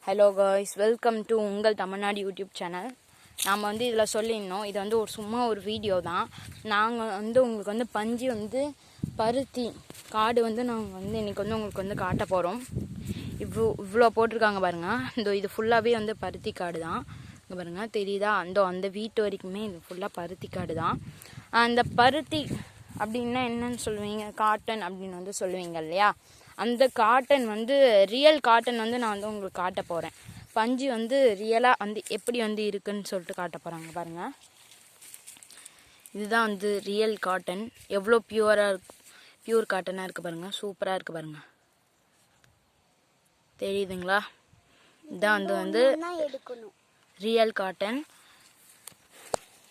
Hello guys, welcome to உங்கள் Tamil Nadu YouTube channel. நாம் இதில் சொல்லியிருந்தோம், இது ஒரு சும்மா ஒரு வீடியோ தான். நாங்கள் உங்களுக்கு பஞ்சு பருத்தி காடு நாங்கள் இன்றைக்கி உங்களுக்கு காட்ட போகிறோம். இவ்வளோ போட்டிருக்காங்க பாருங்கள். இது ஃபுல்லாகவே பருத்தி காடு தான். இங்கே பாருங்கள், தெரியுதா? அந்த வீட்டு வரைக்குமே இது ஃபுல்லாக பருத்தி காடு தான். அந்த பருத்தி அப்படின்னா என்னன்னு சொல்லுவீங்க, காட்டன் அப்படின்னு சொல்லுவீங்க இல்லையா? அந்த காட்டன் ரியல் காட்டன் நான் உங்களுக்கு காட்ட போகிறேன். பஞ்சு ரியலாக எப்படி இருக்குன்னு சொல்லிட்டு காட்ட போகிறாங்க பாருங்கள். இதுதான் ரியல் காட்டன். எவ்வளோ பியூர் காட்டனாக இருக்குது பாருங்கள். சூப்பராக இருக்குது பாருங்கள். தெரியுதுங்களா? இதுதான் ரியல் காட்டன்.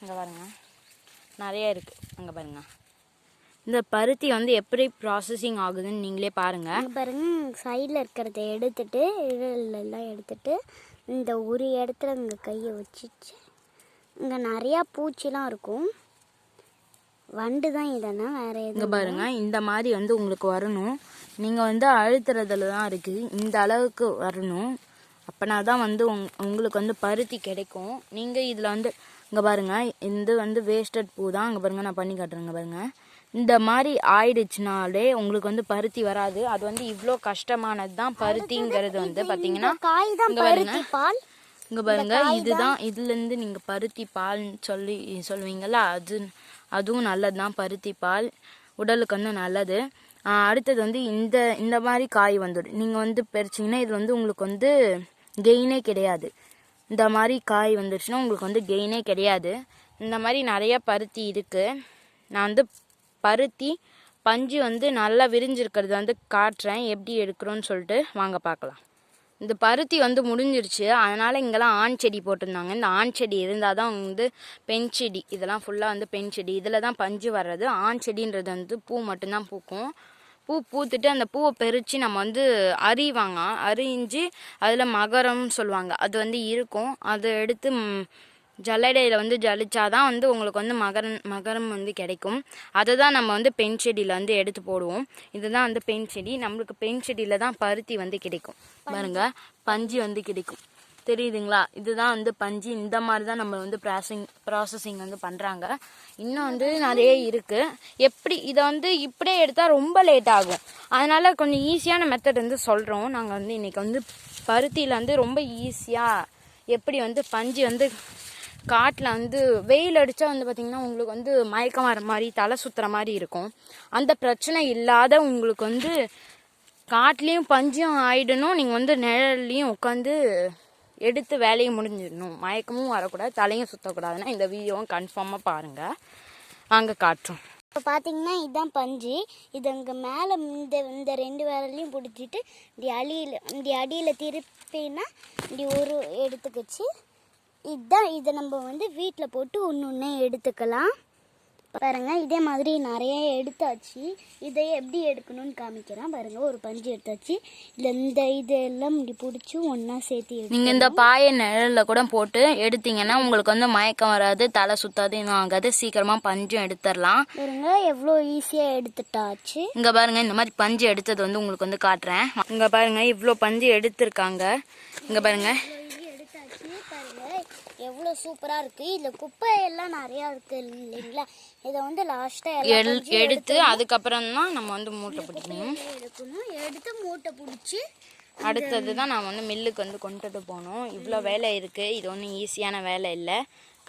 இங்கே பாருங்கள், நிறைய இருக்குது. அங்கே பாருங்கள், இந்த பருத்தி எப்படி ப்ராசஸிங் ஆகுதுன்னு நீங்களே பாருங்கள். சைடில் இருக்கிறத எடுத்துட்டு இதெல்லாம் எடுத்துட்டு இந்த ஒரு இடத்துல இங்கே கையை வச்சிச்சு. இங்கே நிறையா பூச்சிலாம் இருக்கும். வண்டு தான் இதெல்லாம் வேறு எதுவும். இங்கே பாருங்கள், இந்த மாதிரி உங்களுக்கு வரணும். நீங்கள் அழுத்துறதுல தான் இருக்குது. இந்த அளவுக்கு வரணும். அப்போனா தான் உங்களுக்கு பருத்தி கிடைக்கும். நீங்கள் இதில் இங்கே பாருங்கள், இது வேஸ்டட் பூ தான். இங்கே பாருங்கள், நான் பண்ணி காட்டுறேங்க பாருங்கள். இந்த மாதிரி ஆயிடுச்சுனாலே உங்களுக்கு பருத்தி வராது. அது இவ்வளோ கஷ்டமானது தான் பருத்திங்கிறது. பார்த்தீங்கன்னா இங்கே பாருங்க, இதுதான் இதுலேருந்து நீங்கள் பருத்தி பால்னு சொல்லுவீங்களா? அதுவும் நல்லது தான். பருத்தி பால் உடலுக்கு நல்லது. அடுத்தது இந்த மாதிரி காய் வந்துடும். நீங்கள் பறிச்சிங்கன்னா இது உங்களுக்கு கெயினே கிடையாது. இந்த மாதிரி காய் வந்துடுச்சுன்னா உங்களுக்கு கெயினே கிடையாது. இந்த மாதிரி நிறைய பருத்தி இருக்குது. நான் பருத்தி பஞ்சு நல்லா விரிஞ்சிருக்கிறது காட்டுறேன், எப்படி எடுக்கிறோன்னு சொல்லிட்டு வாங்க பார்க்கலாம். இந்த பருத்தி முடிஞ்சிருச்சு. அதனால் இங்கெல்லாம் ஆண் செடி போட்டிருந்தாங்க. இந்த ஆண் செடி இருந்தால் தான் பெண் செடி. இதெல்லாம் ஃபுல்லாக பெண் செடி. இதில் தான் பஞ்சு வர்றது. ஆண் செடின்றது பூ மட்டும்தான் பூக்கும். பூ பூத்துட்டு அந்த பூவை பறித்து நம்ம அரிவாங்க. அரிஞ்சு அதில் மகரம்னு சொல்லுவாங்க, அது இருக்கும். அதை எடுத்து ஜல்லடையில் ஜலிச்சாதான் உங்களுக்கு மகரம் கிடைக்கும். அதை தான் நம்ம பெண் செடியில் எடுத்து போடுவோம். இதுதான் பெண் செடி. நம்மளுக்கு பெண் செடியில் தான் பருத்தி கிடைக்கும். பாருங்க, பஞ்சு கிடைக்கும். தெரியுதுங்களா? இதுதான் பஞ்சு. இந்த மாதிரி தான் நம்ம ப்ராசஸிங் பண்ணுறாங்க. இன்னும் நிறைய இருக்குது. எப்படி இதை இப்படியே எடுத்தால் ரொம்ப லேட் ஆகும். அதனால் கொஞ்சம் ஈஸியான மெத்தட் சொல்கிறோம். நாங்கள் இன்றைக்கி பருத்தியில் ரொம்ப ஈஸியாக எப்படி பஞ்சு காட்டில் வெயில் அடித்தா பார்த்திங்கன்னா உங்களுக்கு மயக்கம் வர மாதிரி, தலை சுற்றுற மாதிரி இருக்கும். அந்த பிரச்சனை இல்லாத உங்களுக்கு காட்டிலையும் பஞ்சும் ஆயிடணும். நீங்கள் நிழல்லையும் உட்காந்து எடுத்து வேலையை முடிஞ்சிடணும். மயக்கமும் வரக்கூடாது, தலையும் சுற்றக்கூடாதுன்னா இந்த வீடியோவும் கன்ஃபார்மாக பாருங்கள். அங்கே காட்டுறோம். இப்போ பார்த்தீங்கன்னா இதுதான் பஞ்சு. இது அங்கே மேலே இந்த ரெண்டு விரலையும் பிடிச்சிட்டு இப்படி அடியில் திருப்பினா இப்படி ஒரு எடுத்துக்கிச்சு. இதுதான் இதை நம்ம வீட்டில் போட்டு ஒன்று எடுத்துக்கலாம். பாருங்க, இதே மாதிரி நிறைய எடுத்தாச்சு. இதை எப்படி எடுக்கணும்னு காமிக்கிறேன் பாருங்க. ஒரு பஞ்சு எடுத்தாச்சு. இந்த இதெல்லாம் இப்படி பிடிச்சி ஒன்றா சேர்த்து நீங்கள் இந்த பாயை நிழலில் கூட போட்டு எடுத்தீங்கன்னா உங்களுக்கு மயக்கம் வராது, தலை சுத்தாது, இன்னும் ஆகாது. சீக்கிரமாக பஞ்சும் எடுத்துடலாம். பாருங்க, எவ்வளோ ஈஸியாக எடுத்துட்டாச்சு. இங்கே பாருங்க, இந்த மாதிரி பஞ்சு எடுத்தது உங்களுக்கு காட்டுறேன். இங்கே பாருங்க, இவ்வளோ பஞ்சு எடுத்திருக்காங்க. இங்கே பாருங்க, எவ்வளோ சூப்பராக இருக்குது. இதில் குப்பை எல்லாம் நிறையா இருக்குது இல்லைங்களா? இதை லாஸ்ட்டாக எடுத்து அதுக்கப்புறம் தான் நம்ம மூட்டை பிடிக்கணும். எடுத்து மூட்டை பிடிச்சி அடுத்தது தான் நான் மில்லுக்கு கொண்டுட்டு போகணும். இவ்வளோ வேலை இருக்குது. இது ஒன்றும் ஈஸியான வேலை இல்லை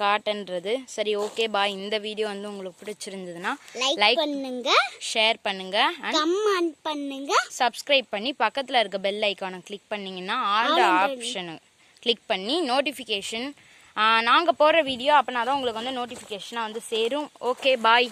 காட்டுன்றது. சரி, ஓகே, பாய். இந்த வீடியோ உங்களுக்கு பிடிச்சிருந்ததுன்னா லைக் பண்ணுங்க, ஷேர் பண்ணுங்க, கமெண்ட் பண்ணுங்க, சப்ஸ்கிரைப் பண்ணி பக்கத்தில் இருக்க பெல் ஐக்கானை கிளிக் பண்ணிங்கன்னா ஆல் ஆப்ஷனு கிளிக் பண்ணி நோட்டிஃபிகேஷன் நாங்கள் போடுற வீடியோ அப்போனா தான் உங்களுக்கு நோட்டிஃபிகேஷனாக சேரும். ஓகே, பாய்.